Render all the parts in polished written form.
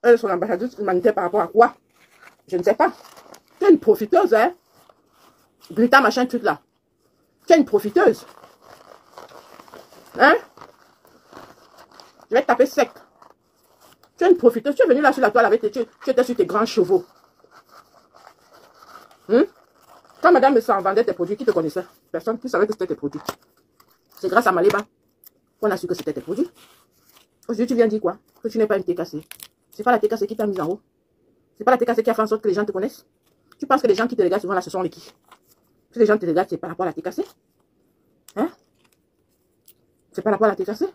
Elle est son ambassadrice humanitaire par rapport à quoi? Je ne sais pas. Tu es une profiteuse, hein? Grita, machin, truc là. Tu es une profiteuse. Hein? Je vais te taper sec. Tu es une profiteuse. Tu es venu là sur la toile avec tes... Tu étais sur tes grands chevaux. Quand madame me s'en vendait tes produits, qui te connaissait? Personne qui savait que c'était tes produits. C'est grâce à Maléba qu'on a su que c'était tes produits. Aujourd'hui, tu viens dire quoi? Que tu n'es pas une TKC. C'est pas la TKC qui t'a mise en haut. C'est pas la TKC qui a fait en sorte que les gens te connaissent. Tu penses que les gens qui te regardent souvent là, ce sont les qui? Si les gens te regardent, c'est par rapport à la TKC. Hein? C'est par rapport à la TKC.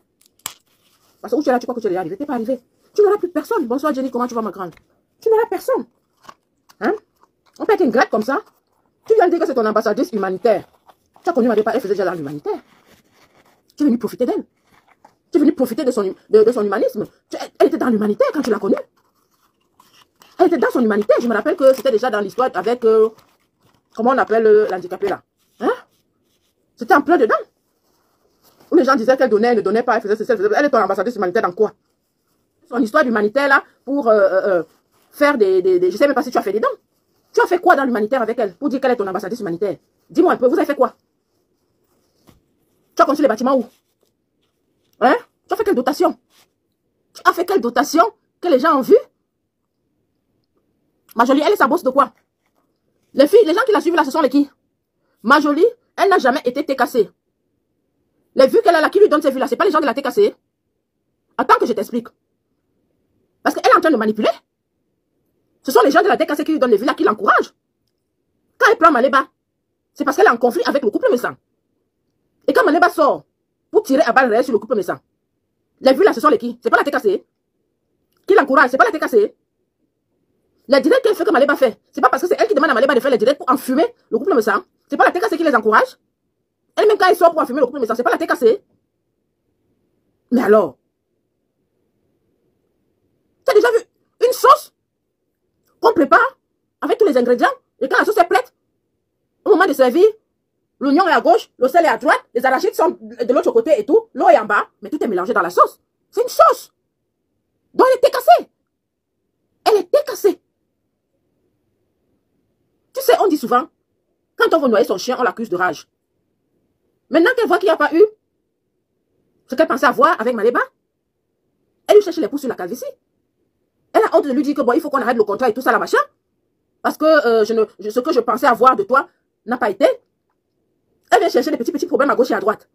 Parce que où tu es là, tu crois que tu es arrivé. Tu n'es pas arrivé. Tu n'auras plus personne. Bonsoir Jenny, comment tu vas ma grande? Tu n'auras personne. Hein? On peut être ingrate comme ça. Tu viens de dire que c'est ton ambassadrice humanitaire. Tu as connu Maléba, elle faisait déjà dans l'humanitaire. Tu es venu profiter d'elle. Tu es venu profiter de son humanisme. Elle était dans l'humanitaire quand tu l'as connue. Elle était dans son humanitaire. Je me rappelle que c'était déjà dans l'histoire avec... comment on appelle l'handicapé là? Hein? C'était en plein dedans. Où les gens disaient qu'elle donnait, elle ne donnait pas, elle faisait ceci, elle faisait... Elle est ton ambassadrice humanitaire dans quoi? Son histoire d'humanitaire là, pour faire des... Je sais même pas si tu as fait des dons. Tu as fait quoi dans l'humanitaire avec elle? Pour dire qu'elle est ton ambassadrice humanitaire. Dis-moi un peu, vous avez fait quoi? Tu as construit les bâtiments où? Hein? Tu as fait quelle dotation? Tu as fait quelle dotation que les gens ont vu? Ma jolie, elle est sa bosse de quoi? Les filles, les gens qui la suivent là, ce sont les qui? Ma jolie, elle n'a jamais été TKC. Les vues qu'elle a là, qui lui donne ces vues là, c'est pas les gens de la TKC. Attends que je t'explique. Parce qu'elle est en train de manipuler. Ce sont les gens de la TKC qui lui donnent les vues là, qui l'encouragent. Quand elle prend Maléba, c'est parce qu'elle est en conflit avec le couple Messang. Et quand Maléba sort pour tirer à balles réelles sur le couple Messang, les vues là, ce sont les qui? C'est pas la TKC. Qui l'encourage, c'est pas la TKC. Les directs qu'elle fait que Maléba fait, c'est pas parce que c'est elle qui demande à Maléba de faire les directs pour enfumer le couple Messang. C'est pas la TKC qui les encourage. Elle-même quand elle sort pour enfumer le couple Messang, c'est pas la TKC. Mais alors, tu as déjà vu une sauce qu'on prépare avec tous les ingrédients et quand la sauce est prête, au moment de servir, l'oignon est à gauche, le sel est à droite, les arachides sont de l'autre côté et tout, l'eau est en bas, mais tout est mélangé dans la sauce. C'est une sauce. Donc elle était cassée. Elle était cassée. Tu sais, on dit souvent, quand on veut noyer son chien, on l'accuse de rage. Maintenant qu'elle voit qu'il n'y a pas eu ce qu'elle pensait avoir avec Maléba, elle lui cherche les pouces sur la calvitie. Elle a honte de lui dire que bon, il faut qu'on arrête le contrat et tout ça, la machin. Parce que ce que je pensais avoir de toi n'a pas été. Elle vient chercher des petits problèmes à gauche et à droite.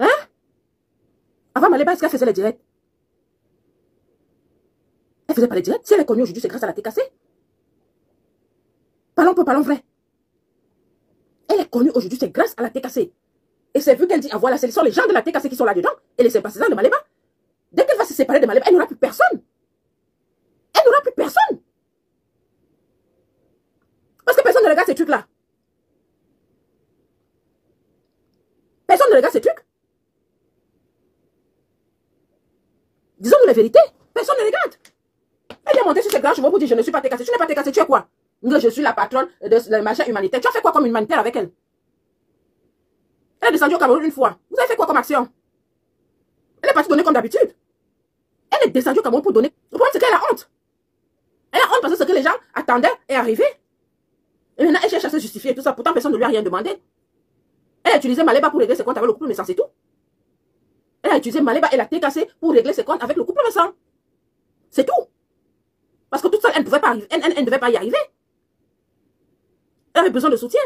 Hein? Avant Maléba, est-ce qu'elle faisait les directs? Elle faisait pas les directs. Si elle est connue aujourd'hui, c'est grâce à la TKC. Parlons peu, parlons vrai. Elle est connue aujourd'hui, c'est grâce à la TKC. Et c'est vu qu'elle dit, ah voilà, ce sont les gens de la TKC qui sont là-dedans, et les sympathisants de Maléba. Dès qu'elle va se séparer de Maléba, elle n'aura plus personne. Elle n'aura plus personne. Parce que personne ne regarde ces trucs-là. Personne ne regarde ces trucs. Disons-nous la vérité. Personne ne regarde. Elle est montée sur ses grands chevaux pour dire, je ne suis pas TKC. Tu n'es pas TKC, tu es quoi? Je suis la patronne de machin humanitaire. Tu as fait quoi comme humanitaire avec elle? Elle est descendue au Cameroun une fois. Vous avez fait quoi comme action? Elle est partie donner comme d'habitude. Elle est descendue au Cameroun pour donner. Le problème, c'est qu'elle a honte. Elle a honte parce que ce que les gens attendaient est arrivé. Et maintenant, elle cherche à se justifier et tout ça. Pourtant, personne ne lui a rien demandé. Elle a utilisé Maléba pour régler ses comptes avec le couple Messang, c'est tout. Elle a utilisé Maléba et la TKC pour régler ses comptes avec le couple Messang. C'est tout. Parce que toute seule, elle ne pouvait pas arriver. Elle ne devait pas y arriver. Elle avait besoin de soutien.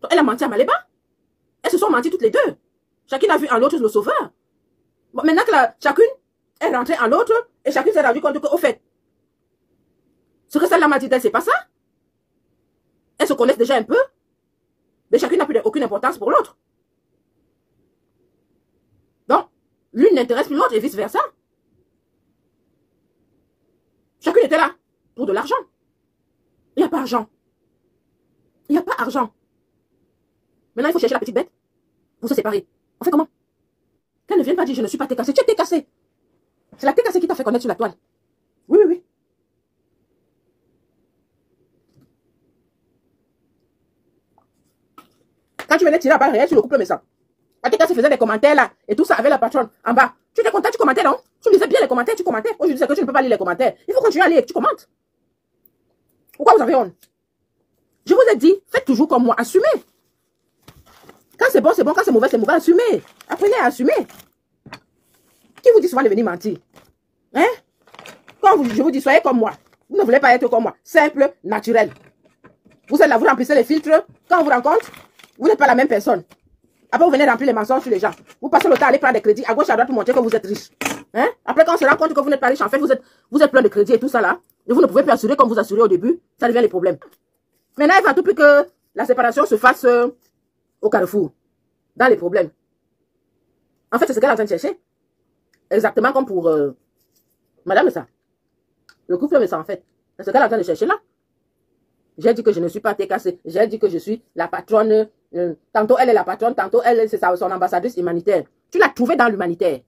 Donc, elle a menti à Maléba. Elles se sont menti toutes les deux. Chacune a vu en l'autre le sauveur. Bon, maintenant que chacune est rentrée en l'autre, et chacune s'est rendu compte que, au fait, ce que celle-là m'a dit d'elle, c'est pas ça. Elles se connaissent déjà un peu, mais chacune n'a plus aucune importance pour l'autre. Donc, l'une n'intéresse plus l'autre et vice-versa. Chacune était là pour de l'argent. Il n'y a pas argent. Il n'y a pas argent. Maintenant, il faut chercher la petite bête. Vous se séparer. On fait comment? Qu'elle ne vienne pas dire je ne suis pas TKC. Tu es TKC. C'est la TKC qui t'a fait connaître sur la toile. Oui, oui, oui. Quand tu venais tirer à balle réelle sur le couple Messang, la TKC faisait des commentaires là. Et tout ça avec la patronne en bas. Tu étais content, tu commentais, non? Tu lisais bien les commentaires, tu commentais. Aujourd'hui, c'est que tu ne peux pas lire les commentaires. Il faut continuer à lire, tu commentes. Pourquoi vous avez honte? Je vous ai dit, faites toujours comme moi, assumez. Quand c'est bon, c'est bon. Quand c'est mauvais, assumez. Apprenez à assumer. Qui vous dit souvent de venir mentir? Hein? Quand je vous dis, soyez comme moi. Vous ne voulez pas être comme moi. Simple, naturel. Vous êtes là, vous remplissez les filtres. Quand on vous rencontre, vous n'êtes pas la même personne. Après, vous venez remplir les mensonges sur les gens. Vous passez le temps à aller prendre des crédits à gauche et à droite pour montrer que vous êtes riche. Hein? Après, quand on se rend compte que vous n'êtes pas riche, en fait, vous êtes plein de crédits et tout ça là. Et vous ne pouvez plus assurer comme vous assurez au début. Ça devient les problèmes. Maintenant, il va tout plus que la séparation se fasse au carrefour. Dans les problèmes. En fait, c'est ce qu'elle est en train de chercher. Exactement comme pour Madame ça. Le couple mais ça en fait. C'est ce qu'elle est en train de chercher là. J'ai dit que je ne suis pas TKC. J'ai dit que je suis la patronne. Tantôt elle est la patronne, tantôt elle c'est son ambassadrice humanitaire. Tu l'as trouvée dans l'humanitaire.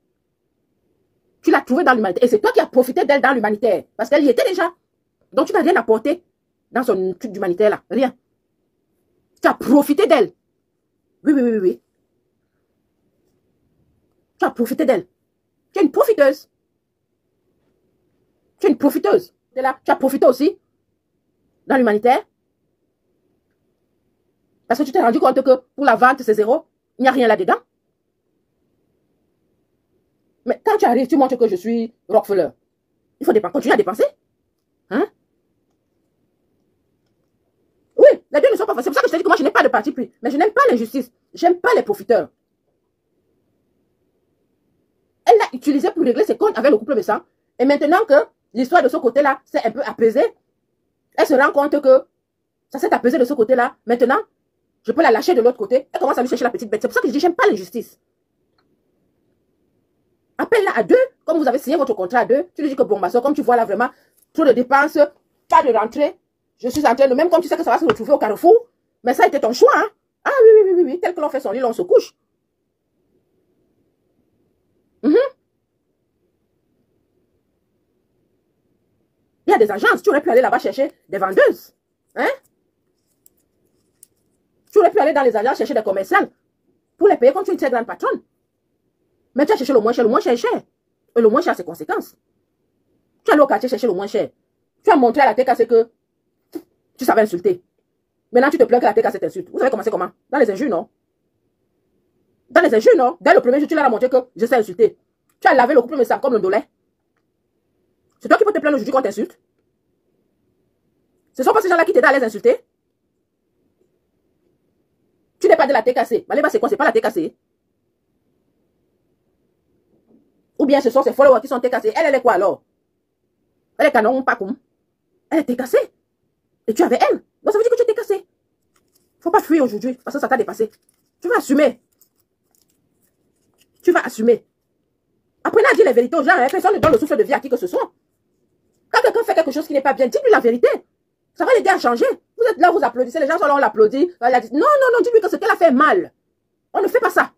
Tu l'as trouvée dans l'humanitaire. Et c'est toi qui as profité d'elle dans l'humanitaire. Parce qu'elle y était déjà. Donc tu n'as rien apporté dans son truc d'humanitaire là. Rien. Tu as profité d'elle. Oui. Tu as profité d'elle. Tu es une profiteuse. Tu es une profiteuse. Là, tu as profité aussi dans l'humanitaire. Parce que tu t'es rendu compte que pour la vente, c'est zéro. Il n'y a rien là-dedans. Mais quand tu arrives, tu montres que je suis Rockefeller. Il faut continuer à dépenser. Hein? Oui, les deux ne sont pas faciles. C'est pour ça que je te dis que moi, je n'ai pas de parti pris. Mais je n'aime pas l'injustice. J'aime pas les profiteurs. Elle l'a utilisé pour régler ses comptes avec le couple de sang. Et maintenant que l'histoire de ce côté-là s'est un peu apaisée, elle se rend compte que ça s'est apaisé de ce côté-là. Maintenant, je peux la lâcher de l'autre côté. Elle commence à lui chercher la petite bête. C'est pour ça que je dis, j'aime pas l'injustice. Appelle-la à deux. Comme vous avez signé votre contrat à deux, tu lui dis que bon, ma soeur, comme tu vois là vraiment, trop de dépenses, pas de rentrée. Je suis en train de, même comme tu sais que ça va se retrouver au carrefour, mais ça a été ton choix, hein. Ah oui. Tel que l'on fait son lit, on se couche. Il y a des agences, tu aurais pu aller là-bas chercher des vendeuses. Hein? Tu aurais pu aller dans les agences chercher des commerciales pour les payer comme tu es une très grande patronne. Mais tu as cherché le moins cher est cher. Et le moins cher a ses conséquences. Tu es allé au quartier chercher le moins cher. Tu as montré à la TKC que tu savais insulter. Maintenant, tu te plains que la TKC t'insulte. Vous savez commencer comment? Dans les injures, non? Dans les injures, non? Dès le premier jour, tu leur as montré que je sais insulter. Tu as lavé le couple, mais ça comme le dolé. C'est toi qui peux te plaindre aujourd'hui qu'on t'insulte. Ce ne sont pas ces gens-là qui t'aident à les insulter. Tu n'es pas de la TKC. Maléba, c'est quoi? C'est pas la TKC. Ou bien ce sont ces followers qui sont TKC. Elle est quoi alors? Elle est canon, pas comme. Elle est TKC. Et tu es avec elle. Donc ça veut dire que tu es TKC. Faut pas fuir aujourd'hui parce que ça t'a dépassé. Tu vas assumer. Tu vas assumer. Apprenez à dire les vérités aux gens. Personne ne donne le souffle de vie à qui que ce soit. Quand quelqu'un fait quelque chose qui n'est pas bien, dis-lui la vérité. Ça va l'aider à changer. Vous êtes là, vous applaudissez. Les gens sont là, on l'applaudit. Non, dis-lui que ce qu'elle a fait mal. On ne fait pas ça.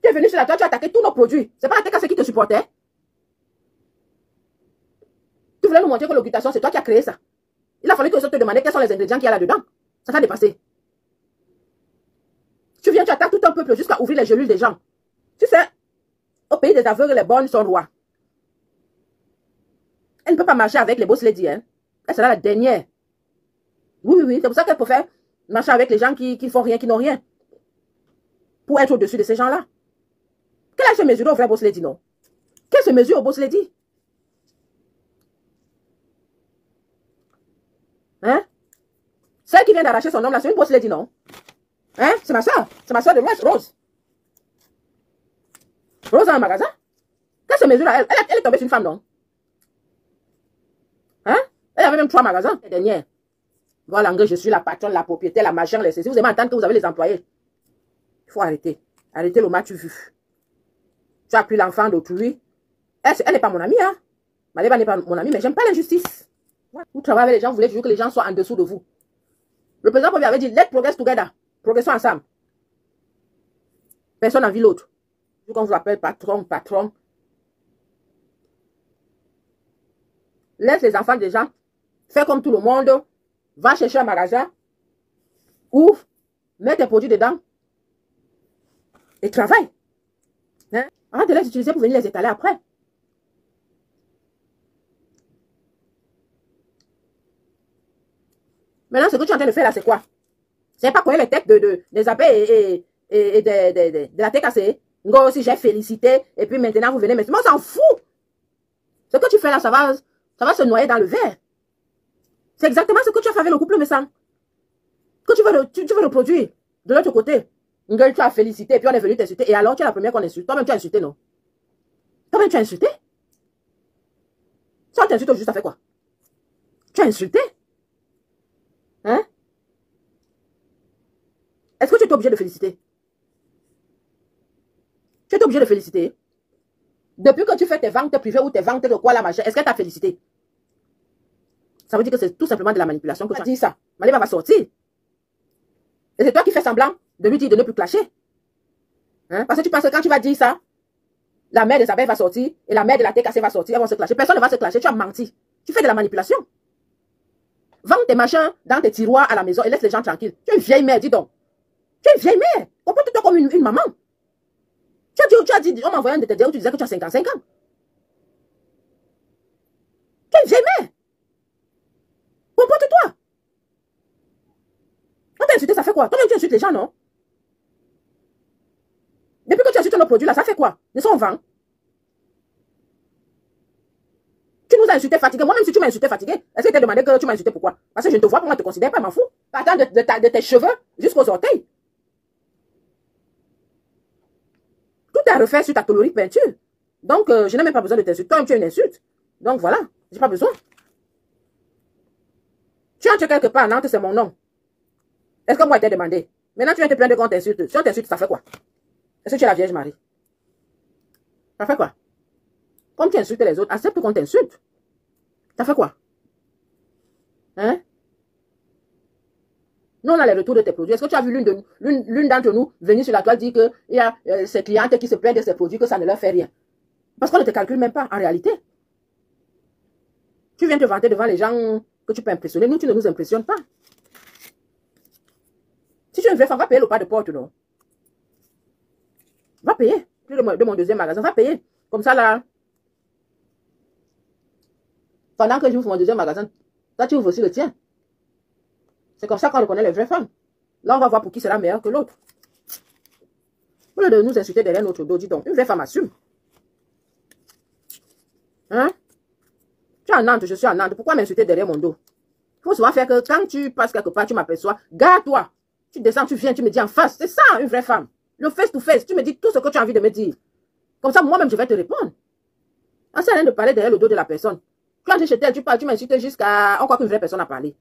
Tu es venu sur la toile, tu as attaqué tous nos produits. C'est pas la TKC qui te supportait. Tu voulais nous montrer que l'occultation, c'est toi qui as créé ça. Il a fallu que je te demande quels sont les ingrédients qu'il y a là-dedans. Ça t'a dépassé. Tu viens, tu attaques tout un peuple jusqu'à ouvrir les gelules des gens. Tu sais, au pays des aveugles, les bonnes sont rois. Elle ne peut pas marcher avec les boss ladies, hein. Elle sera la dernière. Oui. C'est pour ça qu'elle préfère marcher avec les gens qui font rien, qui n'ont rien. Pour être au-dessus de ces gens-là. Qu'elle se mesure au vrai boss lady, non? Qu'elle se mesure au boss lady? Hein? Celle qui vient d'arracher son homme là, c'est une boss lady, non? Hein? C'est ma soeur. C'est ma soeur de Rose. Rose a un magasin? Qu'elle se mesure à elle? Elle est tombée sur une femme, non? Hein? Elle avait même 3 magasins. La dernière. Voilà, je suis la patronne, la propriétaire, la machin, les saisie. Vous aimez entendre que vous avez les employés. Il faut arrêter. Arrêtez le match vu. Tu as pris l'enfant d'autrui. Elle n'est pas mon amie, hein. Maléba n'est pas mon amie, mais j'aime pas l'injustice. Vous travaillez avec les gens, vous voulez toujours que les gens soient en dessous de vous. Le président Pobi avait dit, let's progress together. Progressons ensemble. Personne n'envie l'autre. Quand on vous appelle patron. Laisse les enfants des gens. Fais comme tout le monde. Va chercher un magasin. Ouvre. Mets tes produits dedans. Et travaille. Hein? Arrête de les utiliser pour venir les étaler après. Maintenant, ce que tu es en train de faire là, c'est quoi? C'est pas coller les têtes des abeilles et de la TKC. Ngo, si j'ai félicité, et puis maintenant, vous venez, mais moi, on s'en fout. Ce que tu fais là, ça va se noyer dans le verre. C'est exactement ce que tu as fait avec le couple, me semble. Que tu veux reproduire de l'autre côté. Ngo, tu as félicité, et puis on est venu t'insulter. Et alors, tu es la première qu'on insulte. Toi-même, tu as insulté, non? Toi-même, tu as insulté? Si on t'insulte juste, ça fait quoi? Tu as insulté? Hein? Est-ce que tu es obligé de féliciter? Tu es obligé de féliciter? Depuis que tu fais tes ventes privées ou tes ventes de quoi, la machin, est-ce qu'elle t'a félicité? Ça veut dire que c'est tout simplement de la manipulation que tu as dit ça. Malema va sortir. Et c'est toi qui fais semblant de lui dire de ne plus clasher. Hein? Parce que tu penses que quand tu vas dire ça, la mère des abeilles va sortir et la mère de la TKC va sortir, elles vont se clasher. Personne ne va se clasher, tu as menti. Tu fais de la manipulation. Vends tes machins dans tes tiroirs à la maison et laisse les gens tranquilles. Tu es une vieille mère, dis donc. Tu es une vieille mère. Comporte-toi comme une maman. Tu as dit, on m'a envoyé un de tes où tu disais que tu as 55 ans. Tu es une vieille mère. Comporte-toi. On t'a insulté, ça fait quoi? Toi-même, tu insultes les gens, non? Depuis que tu insultes nos produits là, ça fait quoi? Ils sont en vente. Tu nous as insulté fatigué. Moi-même, si tu m'as insulté fatigué, est-ce que tu t'es demandé que tu m'as insulté pourquoi? Parce que je ne te vois pas, moi, je ne te considère pas, m'en fous. Attends, de tes cheveux jusqu'aux orteils. Tout est refait sur ta colorique peinture. Donc, je n'ai même pas besoin de t'insulter. Toi-même, tu es une insulte. Donc, voilà. J'ai pas besoin. Tu entres quelque part, Nantes, c'est mon nom. Est-ce que moi, je t'ai demandé? Maintenant, tu viens te plaindre qu'on t'insulte. Si on t'insulte, ça fait quoi? Est-ce que tu es la Vierge Marie? Ça fait quoi? Comme tu insultes les autres, accepte qu'on t'insulte. Ça fait quoi? Hein? Nous, on a les retours de tes produits. Est-ce que tu as vu l'une d'entre nous venir sur la toile dire qu'il y a ses clientes qui se plaignent de ses produits, que ça ne leur fait rien? Parce qu'on ne te calcule même pas, en réalité. Tu viens te vanter devant les gens que tu peux impressionner. Nous, tu ne nous impressionnes pas. Si tu es une vraie femme, va payer le pas de porte, non? Va payer. Plus de mon deuxième magasin, va payer. Comme ça, là. Pendant que j'ouvre mon deuxième magasin, toi, tu ouvres aussi le tien. C'est comme ça qu'on reconnaît les vraies femmes. Là, on va voir pour qui sera meilleur que l'autre. Au lieu de nous insulter derrière notre dos, dis donc, une vraie femme assume. Hein? Tu es en Nantes, je suis en Nantes. Pourquoi m'insulter derrière mon dos? Il faut souvent faire que quand tu passes quelque part, tu m'aperçois, garde-toi. Tu descends, tu viens, tu me dis en face. C'est ça, une vraie femme. Le face to face, tu me dis tout ce que tu as envie de me dire. Comme ça, moi-même, je vais te répondre. On sert à rien de parler derrière le dos de la personne. Tu entres chez elle, tu parles, tu m'insultes jusqu'à... On croit qu'une vraie personne a parlé.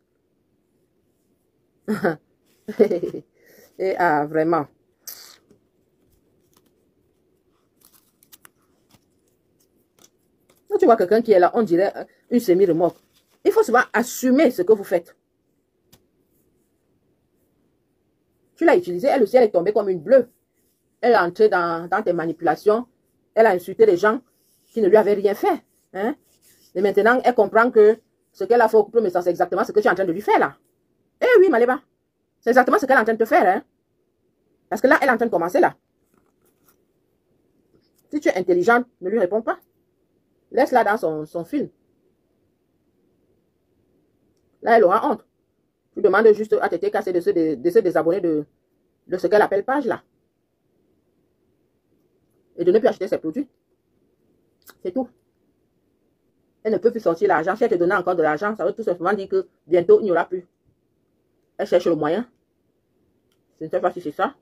Et ah, vraiment. Quand tu vois quelqu'un qui est là, on dirait une semi-remorque. Il faut souvent assumer ce que vous faites. Tu l'as utilisé, elle aussi, elle est tombée comme une bleue. Elle est entrée dans tes manipulations. Elle a insulté les gens qui ne lui avaient rien fait. Hein? Et maintenant, elle comprend que ce qu'elle a fait au couple, mais c'est exactement ce que tu es en train de lui faire là. Eh oui, Maleba. C'est exactement ce qu'elle est en train de te faire. Hein? Parce que là, elle est en train de commencer là. Si tu es intelligente, ne lui réponds pas. Laisse-la dans son film. Là, elle aura honte. Tu demandes juste à Tété Cassé de se désabonner de ce qu'elle appelle page là. Et de ne plus acheter ses produits. C'est tout. Elle ne peut plus sortir l'argent. Si elle te donne encore de l'argent, ça veut tout simplement dire que bientôt, il n'y aura plus. Elle cherche le moyen. Je ne sais pas si c'est ça.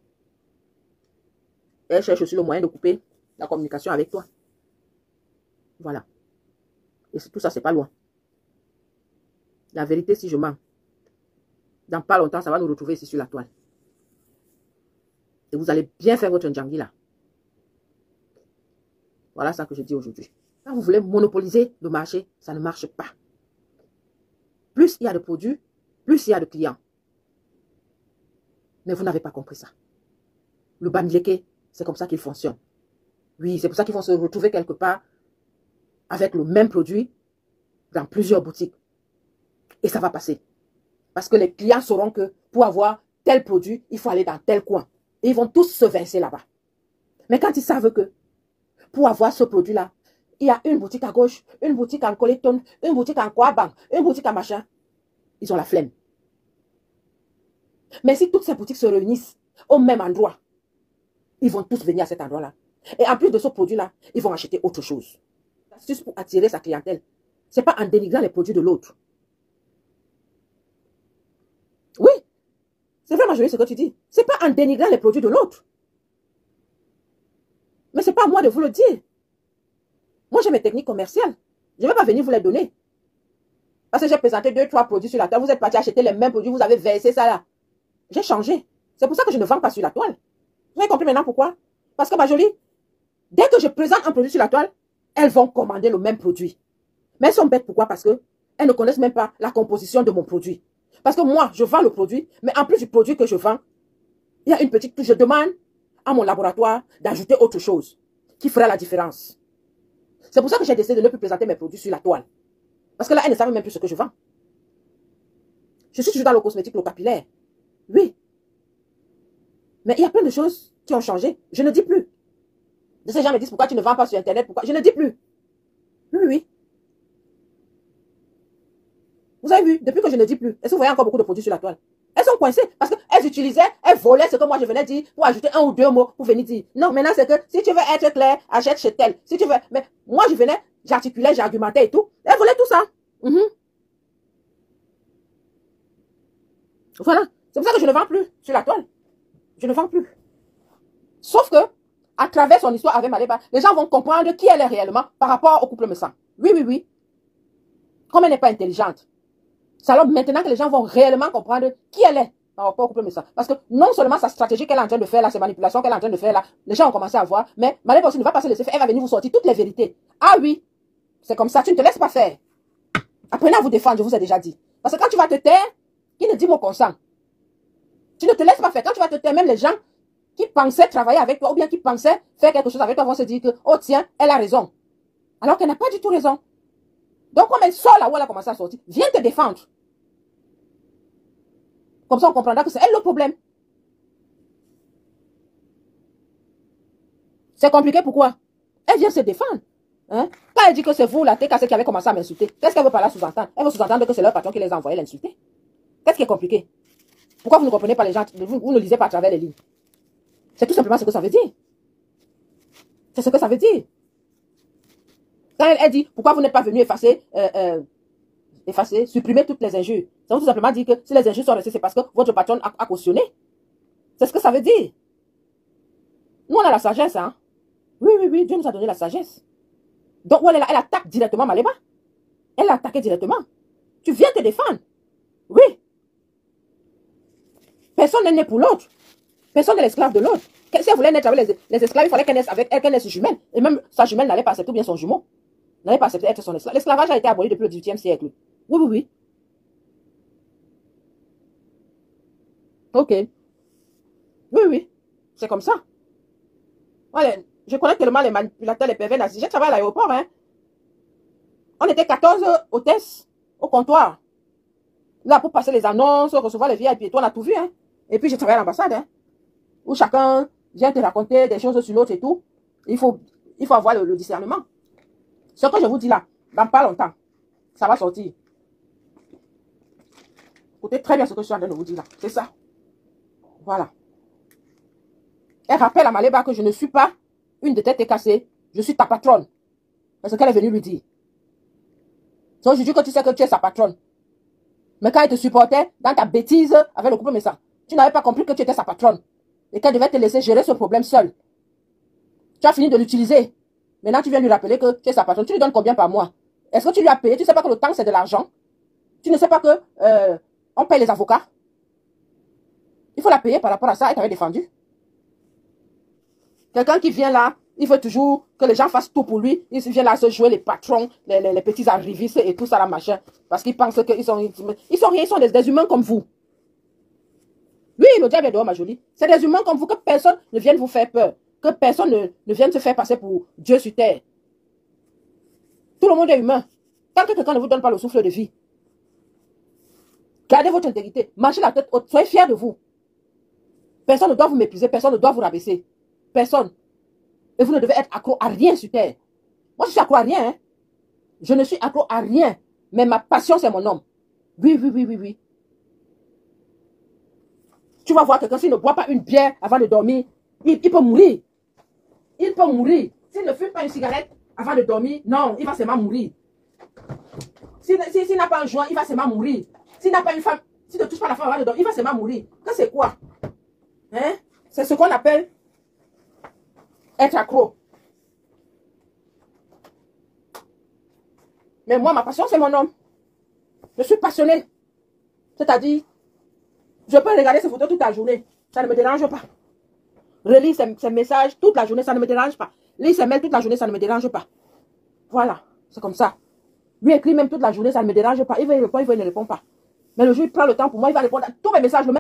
Elle cherche aussi le moyen de couper la communication avec toi. Voilà. Et tout ça, c'est pas loin. La vérité, si je mens, dans pas longtemps, ça va nous retrouver ici sur la toile. Et vous allez bien faire votre Ndjangi là. Voilà ça que je dis aujourd'hui. Quand vous voulez monopoliser le marché, ça ne marche pas. Plus il y a de produits, plus il y a de clients. Mais vous n'avez pas compris ça. Le Bamileke, c'est comme ça qu'il fonctionne. Oui, c'est pour ça qu'ils vont se retrouver quelque part avec le même produit dans plusieurs boutiques. Et ça va passer. Parce que les clients sauront que pour avoir tel produit, il faut aller dans tel coin. Et ils vont tous se vincer là-bas. Mais quand ils savent que pour avoir ce produit-là, il y a une boutique à gauche, une boutique en Coleton, une boutique en Kwabang, une boutique en machin, ils ont la flemme. Mais si toutes ces boutiques se réunissent au même endroit, ils vont tous venir à cet endroit-là. Et en plus de ce produit-là, ils vont acheter autre chose. L'astuce pour attirer sa clientèle, ce n'est pas en dénigrant les produits de l'autre. Oui, c'est vraiment joli ce que tu dis. Ce n'est pas en dénigrant les produits de l'autre. Mais ce n'est pas à moi de vous le dire. Moi, j'ai mes techniques commerciales. Je ne vais pas venir vous les donner. Parce que j'ai présenté 2, 3 produits sur la toile. Vous êtes parti acheter les mêmes produits. Vous avez versé ça là. J'ai changé. C'est pour ça que je ne vends pas sur la toile. Vous avez compris maintenant pourquoi? Parce que ma jolie, dès que je présente un produit sur la toile, elles vont commander le même produit. Mais elles sont bêtes. Pourquoi? Parce qu'elles ne connaissent même pas la composition de mon produit. Parce que moi, je vends le produit. Mais en plus du produit que je vends, il y a une petite touche. Je demande à mon laboratoire d'ajouter autre chose qui fera la différence. C'est pour ça que j'ai décidé de ne plus présenter mes produits sur la toile. Parce que là, elles ne savent même plus ce que je vends. Je suis toujours dans le cosmétique, le capillaire. Oui. Mais il y a plein de choses qui ont changé. Je ne dis plus. Ces gens me disent pourquoi tu ne vends pas sur Internet. Pourquoi? Je ne dis plus. Oui, oui, oui. Vous avez vu, depuis que je ne dis plus, est-ce que vous voyez encore beaucoup de produits sur la toile? Elles sont coincées parce qu'elles utilisaient, elles volaient ce que moi je venais dire pour ajouter 1 ou 2 mots pour venir dire. Non, maintenant c'est que si tu veux être clair, achète chez tel. Si tu veux. Mais moi je venais, j'articulais, j'argumentais et tout. Elles volaient tout ça. Voilà. C'est pour ça que je ne vends plus sur la toile. Je ne vends plus. Sauf que, à travers son histoire avec Maleba, les gens vont comprendre qui elle est réellement par rapport au couple me sang. Oui, oui, oui. Comme elle n'est pas intelligente. C'est alors maintenant que les gens vont réellement comprendre qui elle est par rapport au couple me sang. Parce que non seulement sa stratégie qu'elle est en train de faire là, ces manipulations qu'elle est en train de faire là, les gens ont commencé à voir, mais Maleba aussi ne va pas se laisser faire, elle va venir vous sortir toutes les vérités. Ah oui, c'est comme ça, tu ne te laisses pas faire. Apprenez à vous défendre, je vous ai déjà dit. Parce que quand tu vas te taire, qui ne dit mot consent. Tu ne te laisses pas faire. Quand tu vas te taire, même les gens qui pensaient travailler avec toi ou bien qui pensaient faire quelque chose avec toi vont se dire que, oh tiens, elle a raison. Alors qu'elle n'a pas du tout raison. Donc, comme elle sort là où elle a commencé à sortir, viens te défendre. Comme ça, on comprendra que c'est elle le problème. C'est compliqué, pourquoi? Elle vient se défendre. Hein? Quand elle dit que c'est vous, la TKC, qui avez commencé à m'insulter, qu'est-ce qu'elle veut par là sous-entendre? Elle veut sous-entendre que c'est leur patron qui les a envoyés l'insulter. Qu'est-ce qui est compliqué? Pourquoi vous ne comprenez pas les gens? Vous ne lisez pas à travers les lignes. C'est tout simplement ce que ça veut dire. C'est ce que ça veut dire. Quand elle dit, pourquoi vous n'êtes pas venu effacer, supprimer toutes les injures? Ça veut tout simplement dire que si les injures sont restées, c'est parce que votre patron a cautionné. C'est ce que ça veut dire. Nous, on a la sagesse, hein. Oui, oui, oui, Dieu nous a donné la sagesse. Donc, elle est là, elle attaque directement Maleba. Elle l'a attaqué directement. Tu viens te défendre. Oui. Personne n'est né pour l'autre. Personne n'est l'esclave de l'autre. Si elle voulait naître avec les esclaves, il fallait qu'elle naisse avec elle, qu'elle naisse jumelle. Et même sa jumelle n'allait pas accepter, ou bien son jumeau n'allait pas accepter d'être son esclave. L'esclavage a été aboli depuis le XVIIIe siècle. Oui, oui, oui. Ok. Oui, oui. C'est comme ça. Allez, je connais tellement les manipulateurs, les pervers nazis. J'ai travaillé à l'aéroport, hein. On était 14 hôtesses au comptoir. Là, pour passer les annonces, recevoir les VIP et tout, on a tout vu, hein. Et puis, j'ai travaillé à l'ambassade, hein. Où chacun vient te raconter des choses sur l'autre et tout. Il faut avoir le discernement. Ce que je vous dis là, dans pas longtemps, ça va sortir. Écoutez très bien ce que je suis en train de vous dire là. C'est ça. Voilà. Elle rappelle à Maleba que je ne suis pas une de tête cassée. Je suis ta patronne. C'est ce qu'elle est venue lui dire. Donc je dis que tu sais que tu es sa patronne. Mais quand elle te supportait dans ta bêtise avec le couple Messa, tu n'avais pas compris que tu étais sa patronne. Et qu'elle devait te laisser gérer ce problème seule. Tu as fini de l'utiliser. Maintenant, tu viens lui rappeler que tu es sa patronne. Tu lui donnes combien par mois? Est-ce que tu lui as payé? Tu ne sais pas que le temps, c'est de l'argent? Tu ne sais pas que on paye les avocats? Il faut la payer par rapport à ça. Elle t'avait défendu. Quelqu'un qui vient là, il veut toujours que les gens fassent tout pour lui. Il vient là se jouer les patrons, les petits arrivistes et tout ça, la machin. Parce qu'ils pensent qu'ils sont rien, ils sont des humains comme vous. Oui, le diable est dehors, ma jolie. C'est des humains comme vous, que personne ne vienne vous faire peur. Que personne ne vienne se faire passer pour Dieu sur terre. Tout le monde est humain. Tant que quelqu'un ne vous donne pas le souffle de vie, gardez votre intégrité. Marchez la tête haute. Soyez fiers de vous. Personne ne doit vous mépriser. Personne ne doit vous rabaisser. Personne. Et vous ne devez être accro à rien sur terre. Moi, je suis accro à rien. Hein. Je ne suis accro à rien. Mais ma passion, c'est mon homme. Oui, oui, oui, oui, oui. Tu vas voir quelqu'un, s'il ne boit pas une bière avant de dormir, il peut mourir. Il peut mourir. S'il ne fume pas une cigarette avant de dormir, non, il va seulement mourir. S'il n'a pas un joint, il va seulement mourir. S'il n'a pas une femme, s'il ne touche pas la femme avant de dormir, il va seulement mourir. Que c'est quoi? Hein? C'est ce qu'on appelle être accro. Mais moi, ma passion, c'est mon homme. Je suis passionnée. C'est-à-dire, je peux regarder ces photos toute la journée. Ça ne me dérange pas. Relire ses messages toute la journée, ça ne me dérange pas. Lire ses mails toute la journée, ça ne me dérange pas. Voilà, c'est comme ça. Lui écrit même toute la journée, ça ne me dérange pas. Il veut répondre, il ne répond pas. Mais le jour, il prend le temps pour moi, il va répondre à tous mes messages.